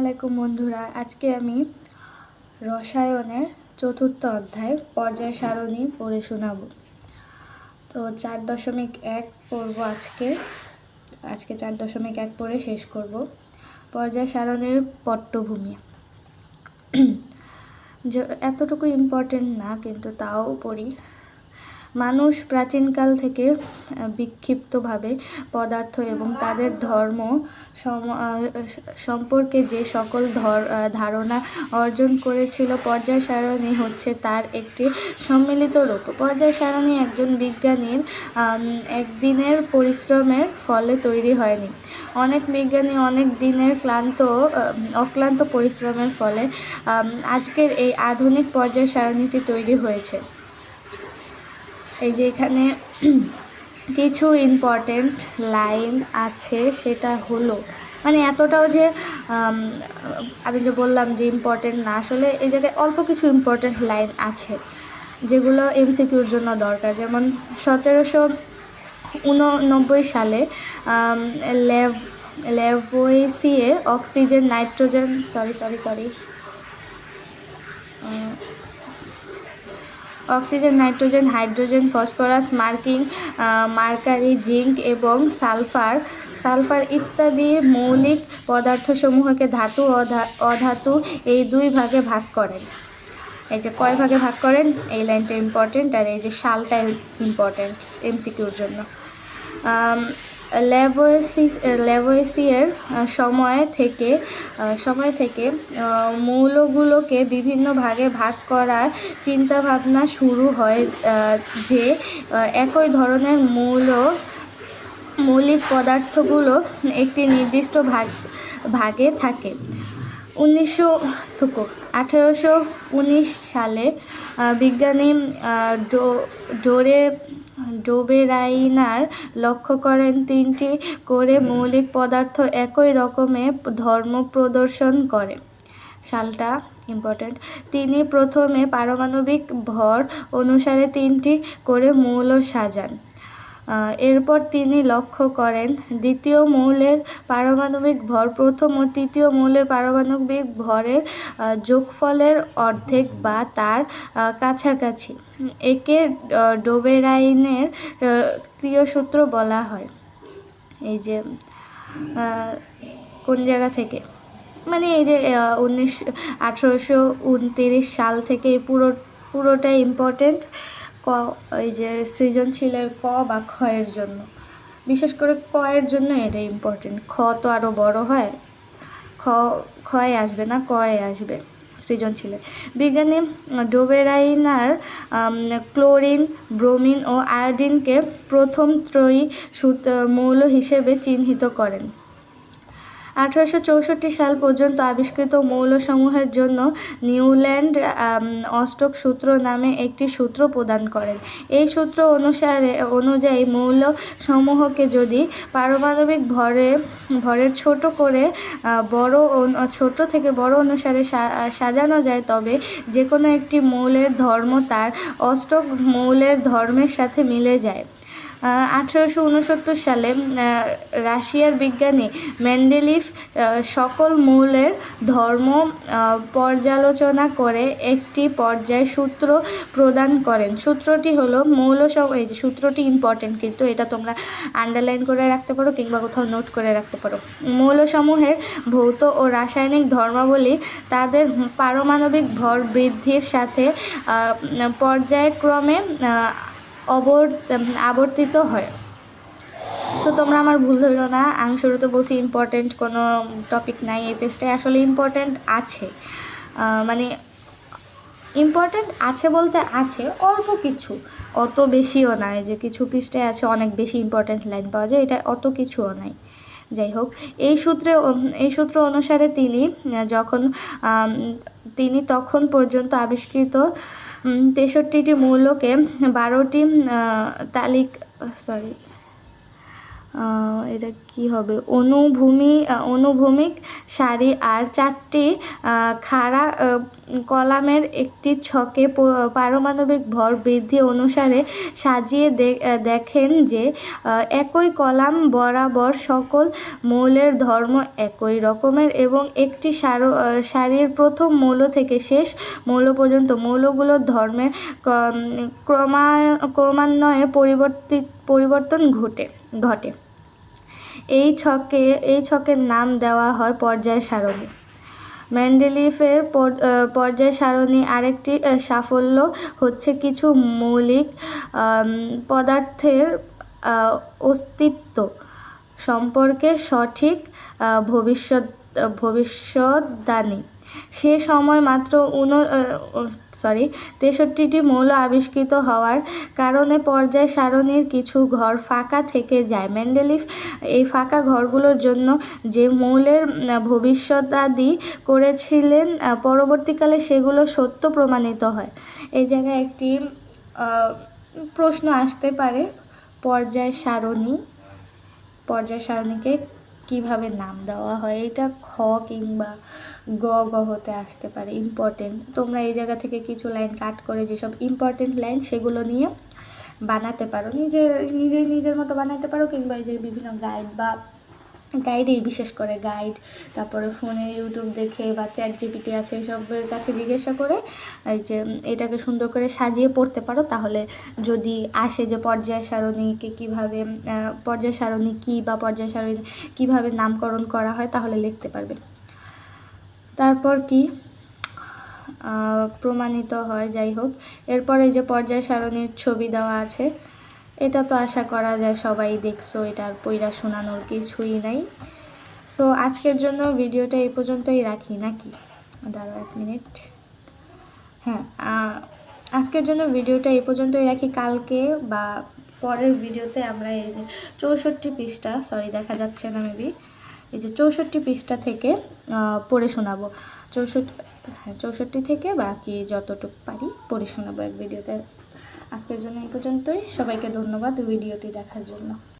আলাইকুম বন্ধুরা, আজকে আমি রসায়নের চতুর্থ অধ্যায় পর্যায় সারণী পড়ে শোনাব। তো 4.1 পড়ব আজকে 4.1 পড়ে শেষ করব। পর্যায় সারণীর পটভূমি যে এতটুকু ইম্পর্টেন্ট না, কিন্তু তাও পড়ি। মানুষ প্রাচীনকাল থেকে বিক্ষিপ্তভাবে পদার্থ এবং তাদের ধর্ম সম্পর্কে যে সকল ধারণা অর্জন করেছিল, পর্যায় সারণী হচ্ছে তার একটি সম্মিলিত রূপ। পর্যায় সারণী একজন বিজ্ঞানীর একদিনের পরিশ্রমের ফলে তৈরি হয়নি। অনেক বিজ্ঞানী অনেক দিনের অক্লান্ত পরিশ্রমের ফলে আজকের এই আধুনিক পর্যায় সারণীটি তৈরি হয়েছে। এই যে এখানে কিছু ইম্পর্টেন্ট লাইন আছে, সেটা হলো মানে এতটাও যে আমি যে বললাম যে ইম্পর্টেন্ট না, আসলে এই জায়গায় অল্প কিছু ইম্পর্টেন্ট লাইন আছে যেগুলো এমসিকিউর জন্য দরকার। যেমন 1789 সালে Lavoisier oxygen, nitrogen oxygen, nitrogen, hydrogen, phosphorus, mercury, zinc এবং সালফার ইত্যাদি মৌলিক পদার্থসমূহকে ধাতু অধাতু এই দুই ভাগে ভাগ করেন। এই যে কয় ভাগে ভাগ করেন, এই লাইনটা ইম্পর্টেন্ট, আর এই যে সালটা ইম্পর্টেন্ট এমসিকিউর জন্য। ল্যাভোয়েসিয়ের সময় থেকে মৌলগুলোকে বিভিন্ন ভাগে ভাগ করার চিন্তাভাবনা শুরু হয় যে একই ধরনের মৌলিক পদার্থগুলো একটি নির্দিষ্ট ভাগে থাকে। 1819 সালে বিজ্ঞানী ডোবেরাইনার লক্ষ্য করেন 3টি করে মৌলিক পদার্থ একই রকমের ধর্ম প্রদর্শন করে। সালটা ইম্পর্টেন্ট। তিনি প্রথমে পারমাণবিক ভর অনুসারে 3টি করে মৌল সাজান। এরপর তিনি লক্ষ্য করেন দ্বিতীয় মৌলের পারমাণবিক ভর প্রথম ও তৃতীয় মৌলের পারমাণবিক ভরের যোগফলের অর্ধেক বা তার কাছাকাছি। একে ডোবেরাইনের ক্রিয়াসূত্র বলা হয়। এই যে কোন জায়গা থেকে, মানে এই যে 1829 সাল থেকে পুরোটাই ইম্পর্টেন্ট। এই যে সৃজনশীলের ক বা খ এর জন্য, বিশেষ করে ক এর জন্য এটা ইম্পর্টেন্ট। খ তো আরও বড় হয়, খয়ে আসবে না, কয়ে আসবে সৃজনশীলে। বিজ্ঞানী ডোবেরাইনার ক্লোরিন, ব্রোমিন ও আয়োডিনকে প্রথম ত্রয়ী মৌল হিসেবে চিহ্নিত করেন। 1864 সাল পর্যন্ত আবিষ্কৃত মৌলসমূহের জন্য নিউল্যান্ড অষ্টক সূত্র নামে একটি সূত্র প্রদান করেন। এই সূত্র অনুযায়ী মৌলসমূহকে যদি পারমাণবিক ভরের ছোট থেকে বড় অনুসারে সাজানো যায়, তবে যে কোনো একটি মৌলের ধর্ম তার অষ্টক মৌলের ধর্মের সাথে মিলে যায়। 1869 সালে রাশিয়ার বিজ্ঞানী মেন্ডেলিভ সকল মৌলের ধর্ম পর্যালোচনা করে একটি পর্যায় সূত্র প্রদান করেন। সূত্রটি হলো এই যে সূত্রটি ইম্পর্টেন্ট, কিন্তু এটা তোমরা আন্ডারলাইন করে রাখতে পারো কিংবা কোথাও নোট করে রাখতে পারো। মৌলসমূহের ভৌত ও রাসায়নিক ধর্মাবলী তাদের পারমাণবিক ভর বৃদ্ধির সাথে পর্যায়ক্রমে আবর্তিত হয়। সো তোমরা আমার ভুল ধরো না, আমি শুরুতে বলছি ইম্পর্টেন্ট কোনো টপিক নাই। এই পেজটায় আসলে ইম্পর্টেন্ট আছে, মানে ইম্পর্টেন্ট আছে বলতে আছে অল্প কিছু, অত বেশিও নাই যে কিছু পৃষ্ঠায় আছে অনেক বেশি ইম্পর্টেন্ট লাইন পাওয়া যায়, এটা অত কিছুও নাই। যাই হোক, এই সূত্র অনুসারে তিনি তখন পর্যন্ত আবিষ্কৃত 63টি মৌলকে 12টি এটা কি হবে, অনুভূমিক সারি আর 4টি খাড়া কলামের একটি ছকে পারমাণবিক ভর বৃদ্ধি অনুসারে সাজিয়ে দেখেন যে একই কলাম বরাবর সকল মৌলের ধর্ম একই রকমের এবং একটি সারির প্রথম মৌল থেকে শেষ মৌল পর্যন্ত মৌলগুলোর ধর্মের ক্রমান্বয়ে পরিবর্তন ঘটে। এই ছকের নাম দেওয়া হয় পর্যায় সারণী। মেন্ডেলিফের পর্যায় সারণী আরেকটি সাফল্য হচ্ছে কিছু মৌলিক পদার্থের অস্তিত্ব সম্পর্কে সঠিক ভবিষ্যদ্বাণী। সে সময় মাত্র 63টি মৌল আবিষ্কৃত হওয়ার কারণে পর্যায় সারণীর কিছু ঘর ফাঁকা থেকে যায়। মেন্ডেলিফ এই ফাঁকা ঘরগুলোর জন্য যে মৌলের ভবিষ্যদ্বাণী করেছিলেন পরবর্তীকালে সেগুলো সত্য প্রমাণিত হয়। এই জায়গায় একটি প্রশ্ন আসতে পারে, পর্যায় সারণীকে কিভাবে নাম দেওয়া হয়, এটা খ কিংবা গ হতে আসতে পারে। ইম্পর্টেন্ট, তোমরা এই জায়গা থেকে কিছু লাইন কাট করে যেসব ইম্পর্টেন্ট লাইন সেগুলো নিয়ে বানাতে পারো, নিজের মতো বানাতে পারো, কিংবা এই যে বিভিন্ন গাইডেই বিশেষ করে গাইড, তারপরে ফোনে ইউটিউব দেখে বা ChatGPT আছে সবের কাছে জিজ্ঞাসা করে এই যে এটাকে সুন্দর করে সাজিয়ে পড়তে পারো। তাহলে যদি আসে যে পর্যায় সারণীকে কিভাবে পর্যায় সারণী কী বা পর্যায় সারণী কীভাবে নামকরণ করা হয় তাহলে লিখতে পারবে। তারপর কি প্রমাণিত হয়, যাই হোক। এরপর এই যে পর্যায় সারণীর ছবি দেওয়া আছে, এটা তো আশা করা যায় সবাই দেখছো, এটার পইরা শোনানোর কিছুই নাই। সো আজকের জন্য ভিডিওটা এই পর্যন্তই রাখি নাকি, দাঁড়াও 1 মিনিট। হ্যাঁ, আজকের জন্য ভিডিওটা এই পর্যন্তই রাখি। কালকে বা পরের ভিডিওতে আমরা এই যে 64 পৃষ্ঠা, দেখা যাচ্ছে না মেবি, এই যে 64 পৃষ্ঠা থেকে পড়ে শোনাবো। 64 থেকে বাকি যতটুকু পারি পড়ে শোনাবো এক ভিডিওতে। আজকের জন্য এই পর্যন্তই। সবাইকে ধন্যবাদ ভিডিওটি দেখার জন্য।